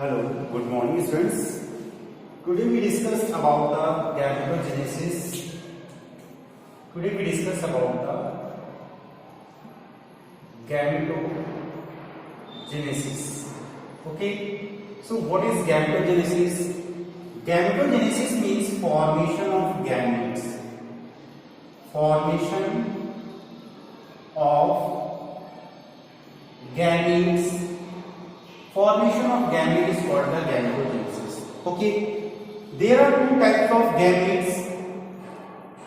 Hello, good morning students. Today we discuss about the gametogenesis. Okay. So what is gametogenesis? Gametogenesis means formation of gametes. Formation of gametes. Formation of gamete is called the gametogenesis. Okay. There are two types of gametes.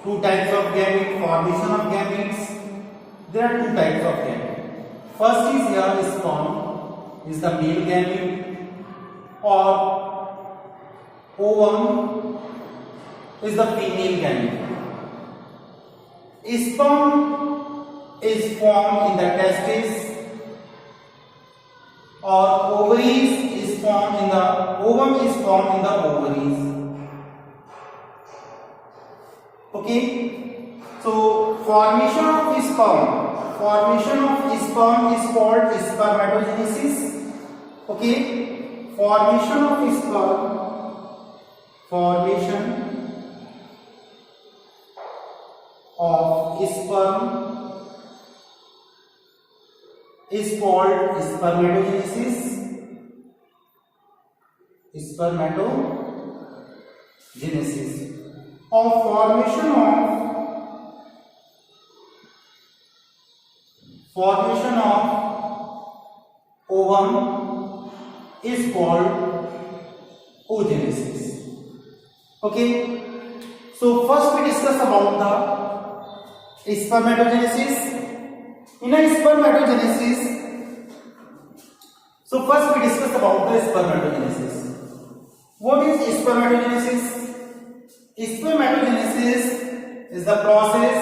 Formation of gametes. There are two types of gametes. First is here sperm is the male gamete, or ovum is the female gamete. Sperm is formed in the testes, or ovum is formed in the ovaries. Okay, so formation of sperm is called spermatogenesis. Okay, formation of sperm is called spermatogenesis. Or formation of ovum is called oogenesis. Okay, so first we discuss about the spermatogenesis. In a spermatogenesis, so first we discuss about the spermatogenesis. What is spermatogenesis? Spermatogenesis is the process.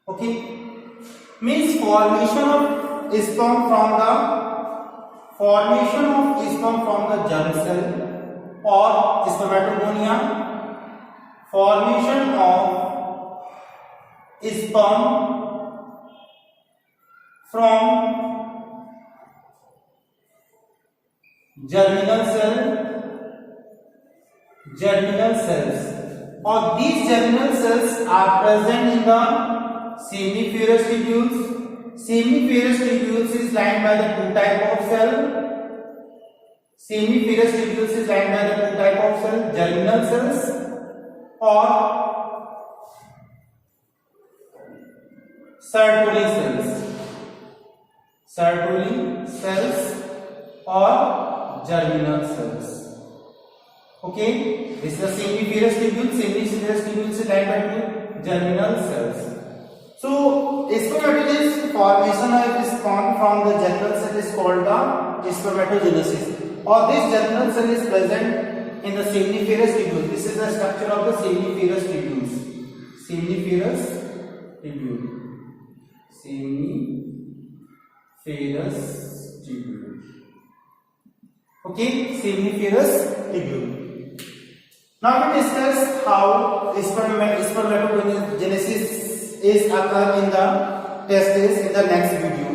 Okay, means formation of sperm from the germ cell or spermatogonia. Formation of sperm from germinal cells, or these germinal cells are present in the seminiferous tubules. Seminiferous tubules is lined by the two type of cell. Germinal cells or Sertoli cells or germinal cells. Okay, this is the seminiferous tubule. Seminiferous tubule is lined by two germinal cells. So spermatogenesis, formation of sperm from the germinal cell is called the spermatogenesis, or this germinal cell is present in the seminiferous tubule. This is the structure of the seminiferous tubules. Okay, seminiferous tubule. Now we discuss how spermatogenesis is occur in the testes in the next video.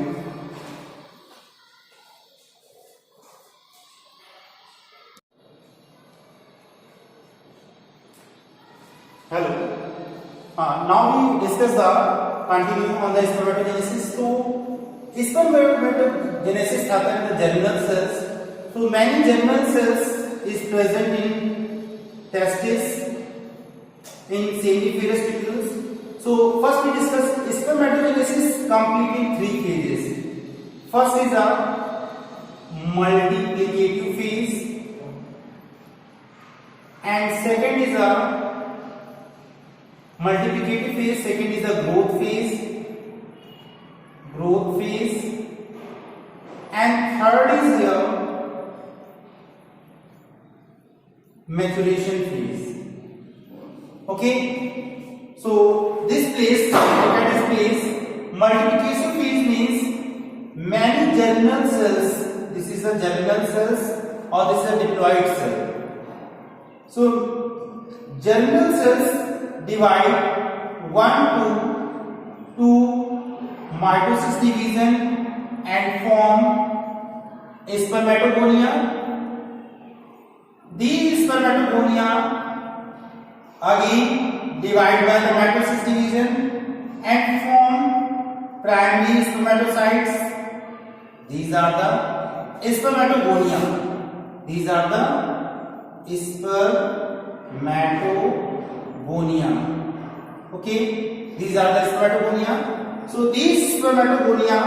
Hello. Now we discuss continue on the spermatogenesis. So spermatogenesis occur in the germinal cells. So many germinal cells is present in testes, in seminiferous tubules. So first we discuss spermatogenesis complete in three phases. First is a multiplicative phase, and second is a growth phase, and third is the maturation phase. Okay, so this place, multiplication phase means many germinal cells. This is a germinal cells, or this is a diploid cell. So germinal cells divide 1 to 2 mitosis division and form spermatogonia. These spermatogonia again divide by the mitosis division and form primary spermatocytes. These are the spermatogonia. These are the spermatogonia. Okay, these are the spermatogonia. So these spermatogonia,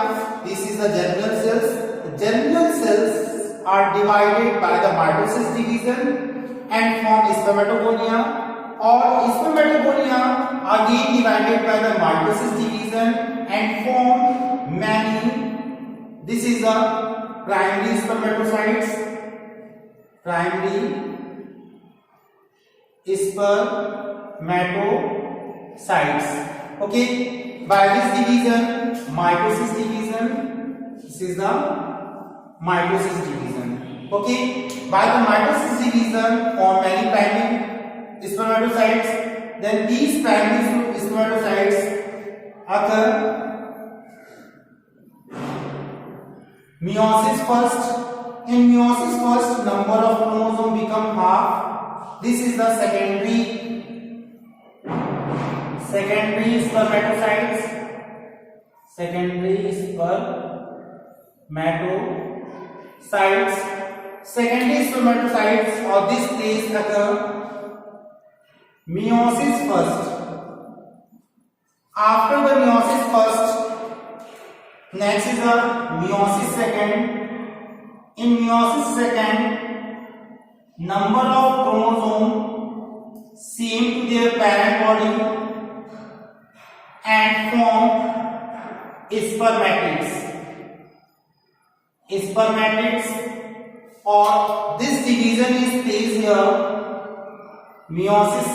this is the germinal cells. The germinal cells are divided by the mitosis division and form spermatogonia, or spermatogonia again divided by the mitosis division and form many. This is the primary spermatocytes. Primary spermatocytes. Okay, by this division, mitosis division. This is the mitosis division. Okay, by the mitosis division form many primary spermatocytes. Then these primary spermatocytes occur meiosis first. In meiosis first, number of chromosome become half. This is the secondary spermatocytes. Secondary spermatocytes of this phase occur meiosis first. After the meiosis first, next is the meiosis second. In meiosis second, number of chromosome same to their parent body and form spermatids. Spermatids, or this division is placed here. Meiosis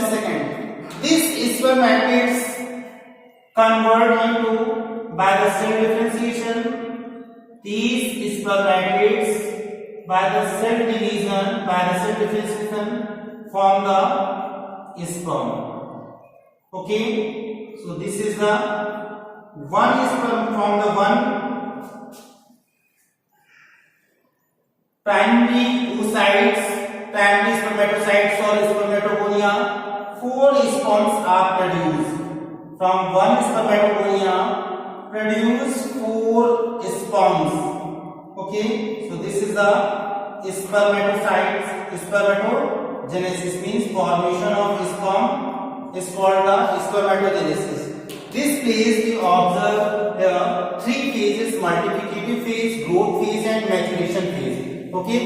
second. These spermatids convert into by the cell differentiation. These spermatids by the cell differentiation form the sperm. Okay, so this is the one sperm from the one primary spermatocytes or spermatogonia. 4 sperms are produced from one spermatogonia. Produce 4 sperms. Okay, so this is the spermatogenesis, means formation of sperm is called the spermatogenesis. This phase we observe here 3 phases: multiplicative phase, growth phase and maturation phase. Okay,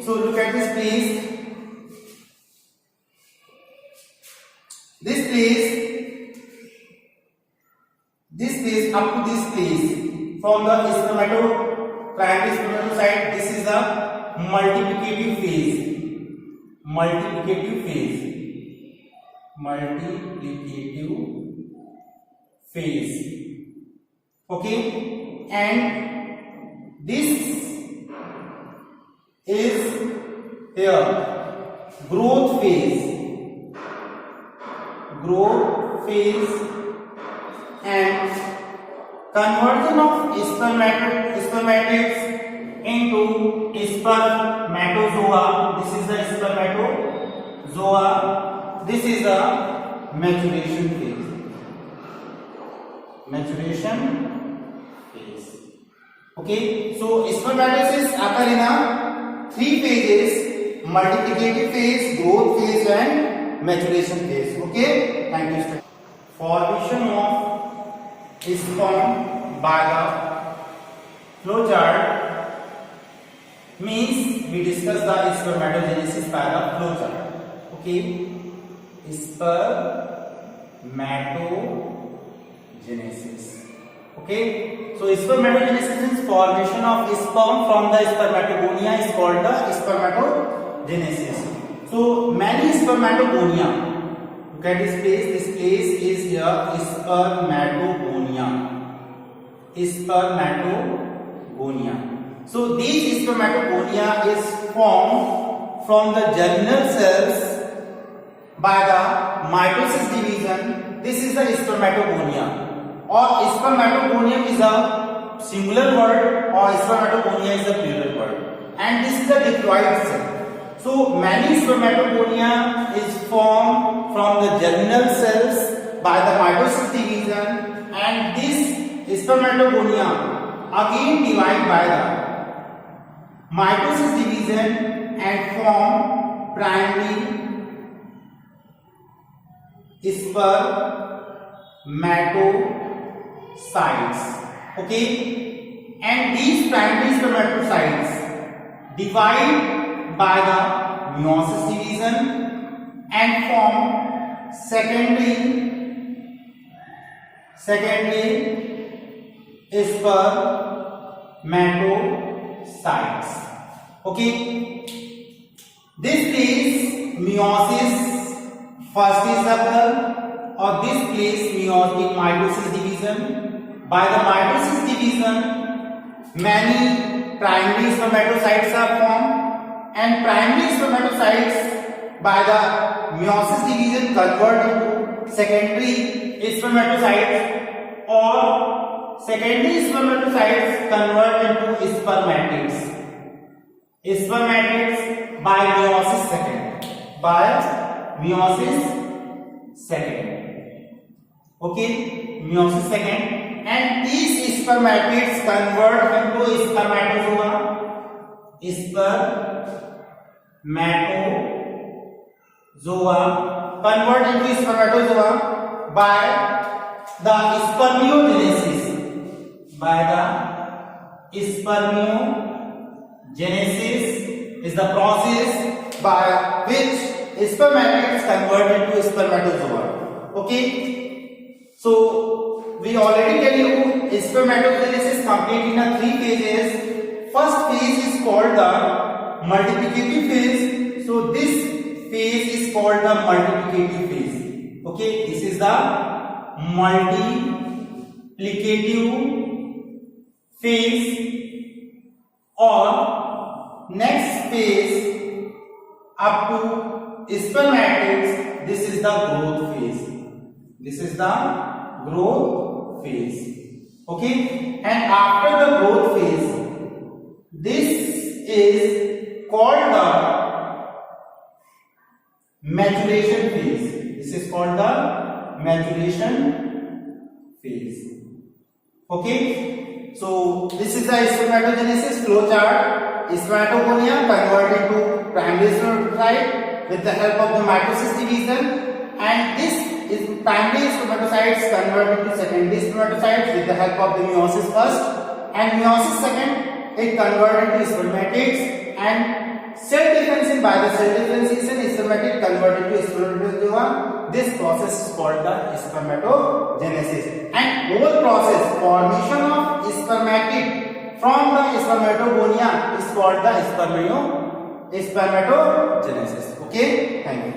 so look at this phase. This phase up to this phase from the primary spermatocyte, this is the multiplicative phase. Okay, and this is here growth phase, and conversion of spermatids into spermatozoa. This is the spermatozoa. This is the maturation phase. Okay, so spermatogenesis occur in 3 phases: multiplicative phase, growth phase and maturation phase. Okay, thank you. Formation of sperm by the flowchart means we discuss the spermatogenesis by the flowchart. Okay, spermatogenesis. Okay, so spermatogenesis means formation of sperm from the spermatogonia is called the spermatogenesis. So many spermatogonia. Look at this place. This place is here spermatogonia. So these spermatogonia is formed from the germinal cells by the mitosis division this is the spermatogonia, or spermatogonium is a singular word or spermatogonia is a plural word, and this is the diploid cell. So many spermatogonia is formed from the germinal cells by the mitosis division, and this spermatogonia again divide by the mitosis division and form primary spermatocytes. Okay, and these primary spermatocytes divide by the meiosis division and form secondary spermatocytes. Okay, this place meiosis first is occur, or this place meiosis mitosis division. By the mitosis division, many primary spermatocytes are formed, and primary spermatocytes by the meiosis division convert into secondary spermatocytes, or secondary spermatocytes convert into spermatids. Spermatids by meiosis second. Okay, meiosis second, and these spermatids convert into spermatozoa. Convert into spermatozoa by the spermiogenesis. Spermiogenesis is the process by which spermatids convert into spermatozoa. Okay, so we already tell you spermatogenesis complete in 3 phases. First phase is called the multiplicative phase. So this phase is called the multiplicative phase. Okay, this is the multiplicative phase. Or next phase up to spermatids, this is the growth phase. Okay, and after the growth phase, this is called the maturation phase. Okay, so this is the spermatogenesis flow chart. Spermatogonia converted to primary spermatocyte with the help of the mitosis division, and this is primary spermatocytes converted to secondary spermatocytes with the help of the meiosis first, and meiosis second it converted to spermatids, and cell differentiation by the cell differentiation spermatid converted to spermatozoa. This process is called the spermatogenesis, and whole process formation of spermatid from the spermatogonia is called the spermatogenesis. Okay, thank you.